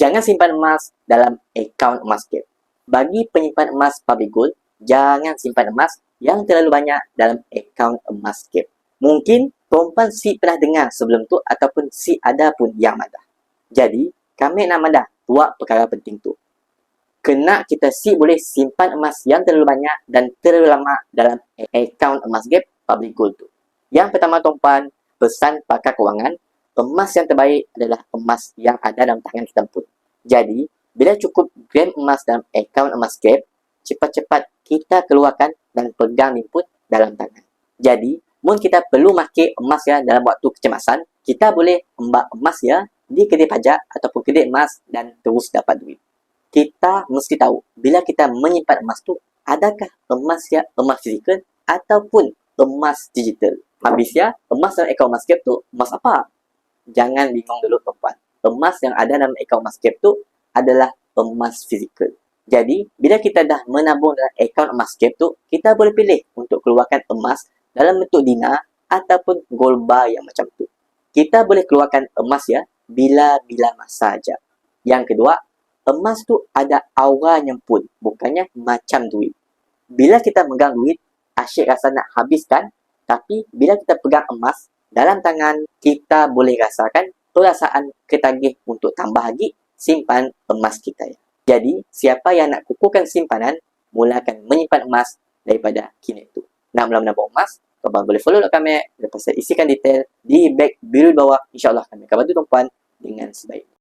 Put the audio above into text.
Jangan simpan emas dalam akaun emas gap. Bagi penyimpan emas public gold, jangan simpan emas yang terlalu banyak dalam akaun emas gap. Mungkin perempuan si pernah dengar sebelum tu ataupun si ada pun yang madah. Jadi, kami nak madah buat perkara penting tu. Kena kita si boleh simpan emas yang terlalu banyak dan terlalu lama dalam akaun emas gap public gold tu. Yang pertama tuan-puan, pesan pakar kewangan, emas yang terbaik adalah emas yang ada dalam tangan kita pun. Jadi, bila cukup gram emas dalam akaun emas gap, cepat-cepat kita keluarkan dan pegang input dalam tangan. Jadi, mun kita perlu pakai emas ya dalam waktu kecemasan, kita boleh embak emas ya di kedai pajak ataupun kedai emas dan terus dapat duit. Kita mesti tahu, bila kita menyimpan emas tu, adakah emas ya emas fizikal ataupun emas digital. Habis ya, emas dalam akaun emas gap tu, emas apa? Jangan bingung dulu tuan-puan. Emas yang ada dalam akaun emas gap tu adalah emas fizikal. Jadi, bila kita dah menabung dalam akaun emas gap tu, kita boleh pilih untuk keluarkan emas dalam bentuk dinar ataupun gold bar yang macam tu. Kita boleh keluarkan emas ya, bila-bila masa saja. Yang kedua, emas tu ada auranya pun, bukannya macam duit. Bila kita megang duit, asyik rasa nak habiskan, tapi bila kita pegang emas dalam tangan, kita boleh rasakan perasaan ketagih untuk tambah lagi simpan emas kita ya. Jadi, siapa yang nak kukuhkan simpanan, mulakan menyimpan emas daripada kini tu. Nak mula menabung emas, tuan-puan boleh follow kami, lepas saya isikan detail di bag biru di bawah. InsyaAllah kami akan bantu tuan-puan dengan sebaik.